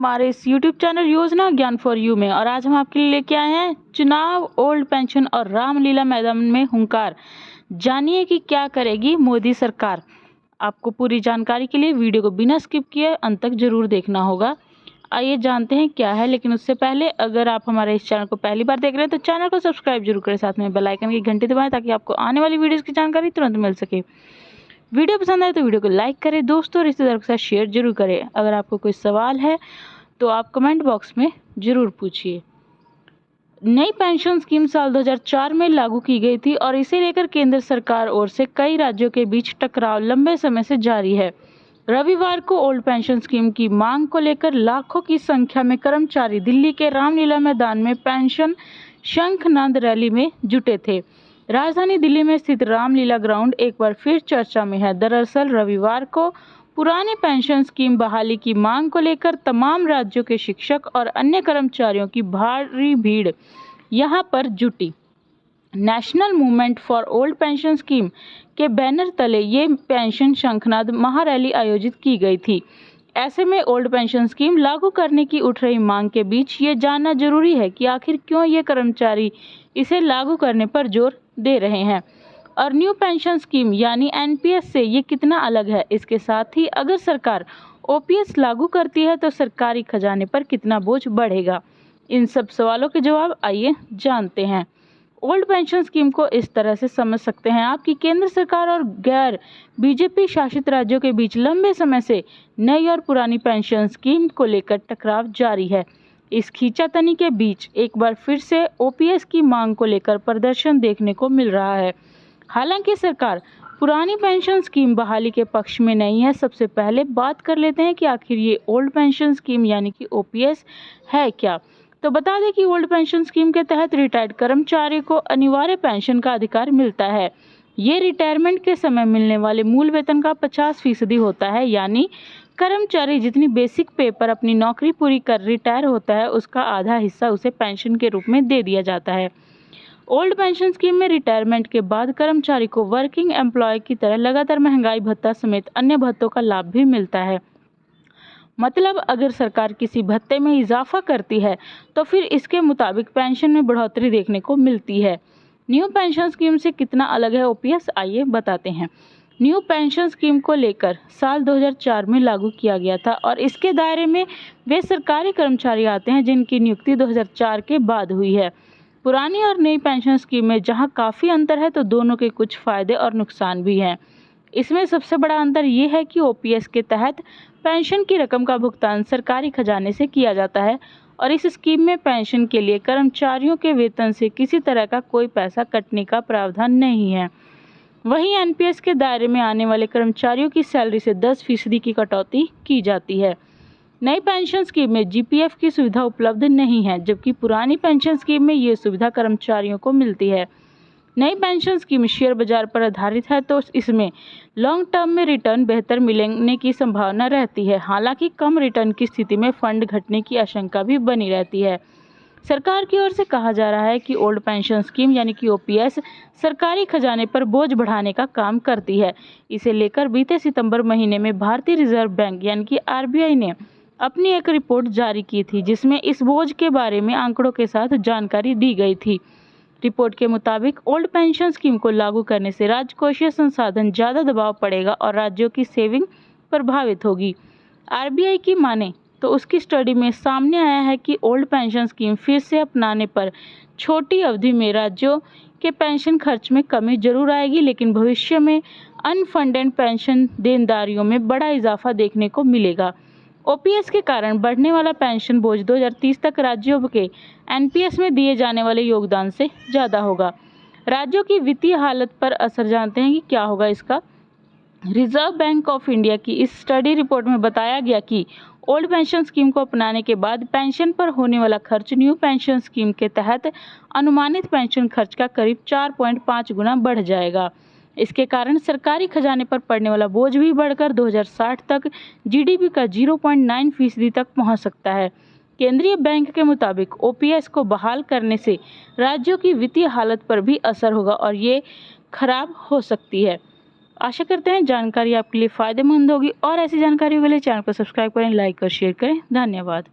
हमारे इस YouTube channel योजना ज्ञान फॉर यू में। और आज हम आपके लिए लेके आए हैं चुनाव, ओल्ड पेंशन और रामलीला मैदान में हुंकार। जानिए कि क्या करेगी मोदी सरकार। आपको पूरी जानकारी के लिए वीडियो को बिना स्किप किए अंत तक जरूर देखना होगा। आइए जानते हैं क्या है, लेकिन उससे पहले अगर आप हमारे इस चैनल को पहली बार देख रहे हैं तो चैनल को सब्सक्राइब जरूर करें, साथ में बेल आइकन की घंटी दबाएं ताकि आपको आने वाली वीडियोस की जानकारी तुरंत मिल सके। वीडियो पसंद आए तो वीडियो को लाइक करें, दोस्तों रिश्तेदारों के साथ शेयर जरूर करें। अगर आपको कोई सवाल है तो आप कमेंट बॉक्स में जरूर पूछिए। नई पेंशन स्कीम साल 2004 में लागू की गई थी और इसे लेकर केंद्र सरकार ओर से कई राज्यों के बीच टकराव लंबे समय से जारी है। रविवार को ओल्ड पेंशन स्कीम की मांग को लेकर लाखों की संख्या में कर्मचारी दिल्ली के रामलीला मैदान में पेंशन शंखनाद रैली में जुटे थे। राजधानी दिल्ली में स्थित रामलीला ग्राउंड एक बार फिर चर्चा में है। दरअसल रविवार को पुरानी पेंशन स्कीम बहाली की मांग को लेकर तमाम राज्यों के शिक्षक और अन्य कर्मचारियों की भारी भीड़ यहां पर जुटी। National movement for old pension scheme के बैनर तले ये पेंशन शंखनाद महारैली आयोजित की गई थी। ऐसे में ओल्ड पेंशन स्कीम लागू करने की उठ रही मांग के बीच ये जानना जरूरी है कि आखिर क्यों ये कर्मचारी इसे लागू करने पर जोर दे रहे हैं और न्यू पेंशन स्कीम यानी एनपीएस से ये कितना अलग है। इसके साथ ही अगर सरकार ओपीएस लागू करती है तो सरकारी खजाने पर कितना बोझ बढ़ेगा। इन सब सवालों के जवाब आइए जानते हैं। ओल्ड पेंशन स्कीम को इस तरह से समझ सकते हैं आप कि केंद्र सरकार और गैर बीजेपी शासित राज्यों के बीच लंबे समय से नई और पुरानी पेंशन स्कीम को लेकर टकराव जारी है। इस खींचातानी के बीच एक बार फिर से ओपीएस की मांग को लेकर प्रदर्शन देखने को मिल रहा है। हालांकि सरकार पुरानी पेंशन स्कीम बहाली के पक्ष में नहीं है। सबसे पहले बात कर लेते हैं कि आखिर ये ओल्ड पेंशन स्कीम यानी कि ओपीएस है क्या। तो बता दें कि ओल्ड पेंशन स्कीम के तहत रिटायर्ड कर्मचारी को अनिवार्य पेंशन का अधिकार मिलता है। ये रिटायरमेंट के समय मिलने वाले मूल वेतन का 50% होता है, यानी कर्मचारी जितनी बेसिक पे पर अपनी नौकरी पूरी कर रिटायर होता है उसका आधा हिस्सा उसे पेंशन के रूप में दे दिया जाता है। ओल्ड पेंशन स्कीम में रिटायरमेंट के बाद कर्मचारी को वर्किंग एम्प्लॉय की तरह लगातार महंगाई भत्ता समेत अन्य भत्तों का लाभ भी मिलता है। मतलब अगर सरकार किसी भत्ते में इजाफा करती है तो फिर इसके मुताबिक पेंशन में बढ़ोतरी देखने को मिलती है। न्यू पेंशन स्कीम से कितना अलग है ओपीएस, आइए बताते हैं। न्यू पेंशन स्कीम को लेकर साल 2004 में लागू किया गया था और इसके दायरे में वे सरकारी कर्मचारी आते हैं जिनकी नियुक्ति 2004 के बाद हुई है। पुरानी और नई पेंशन स्कीम में जहां काफ़ी अंतर है तो दोनों के कुछ फ़ायदे और नुकसान भी हैं। इसमें सबसे बड़ा अंतर ये है कि ओपीएस के तहत पेंशन की रकम का भुगतान सरकारी खजाने से किया जाता है और इस स्कीम में पेंशन के लिए कर्मचारियों के वेतन से किसी तरह का कोई पैसा कटने का प्रावधान नहीं है। वहीं एनपीएस के दायरे में आने वाले कर्मचारियों की सैलरी से 10% की कटौती की जाती है। नई पेंशन स्कीम में जीपीएफ की सुविधा उपलब्ध नहीं है, जबकि पुरानी पेंशन स्कीम में ये सुविधा कर्मचारियों को मिलती है। नई पेंशन स्कीम शेयर बाजार पर आधारित है तो इसमें लॉन्ग टर्म में रिटर्न बेहतर मिलने की संभावना रहती है। हालांकि कम रिटर्न की स्थिति में फंड घटने की आशंका भी बनी रहती है। सरकार की ओर से कहा जा रहा है कि ओल्ड पेंशन स्कीम यानी कि ओपीएस सरकारी खजाने पर बोझ बढ़ाने का काम करती है। इसे लेकर बीते सितंबर महीने में भारतीय रिजर्व बैंक यानी कि आरबीआई ने अपनी एक रिपोर्ट जारी की थी जिसमें इस बोझ के बारे में आंकड़ों के साथ जानकारी दी गई थी। रिपोर्ट के मुताबिक ओल्ड पेंशन स्कीम को लागू करने से राजकोषीय संसाधन ज़्यादा दबाव पड़ेगा और राज्यों की सेविंग प्रभावित होगी। आरबीआई की माने तो उसकी स्टडी में सामने आया है कि ओल्ड पेंशन स्कीम फिर से अपनाने पर छोटी अवधि में राज्यों के पेंशन खर्च में कमी जरूर आएगी, लेकिन भविष्य में अनफंडेड पेंशन देनदारियों में बड़ा इजाफा देखने को मिलेगा। ओपीएस के कारण बढ़ने वाला पेंशन बोझ 2030 तक राज्यों के एनपीएस में दिए जाने वाले योगदान से ज़्यादा होगा। राज्यों की वित्तीय हालत पर असर जानते हैं कि क्या होगा इसका। रिजर्व बैंक ऑफ इंडिया की इस स्टडी रिपोर्ट में बताया गया कि ओल्ड पेंशन स्कीम को अपनाने के बाद पेंशन पर होने वाला खर्च न्यू पेंशन स्कीम के तहत अनुमानित पेंशन खर्च का करीब 4.5 गुना बढ़ जाएगा। इसके कारण सरकारी खजाने पर पड़ने वाला बोझ भी बढ़कर 2060 तक जीडीपी का 0.9% तक पहुंच सकता है। केंद्रीय बैंक के मुताबिक ओपीएस को बहाल करने से राज्यों की वित्तीय हालत पर भी असर होगा और ये खराब हो सकती है। आशा करते हैं जानकारी आपके लिए फ़ायदेमंद होगी और ऐसी जानकारियों के लिए चैनल को सब्सक्राइब करें, लाइक और शेयर करें। धन्यवाद।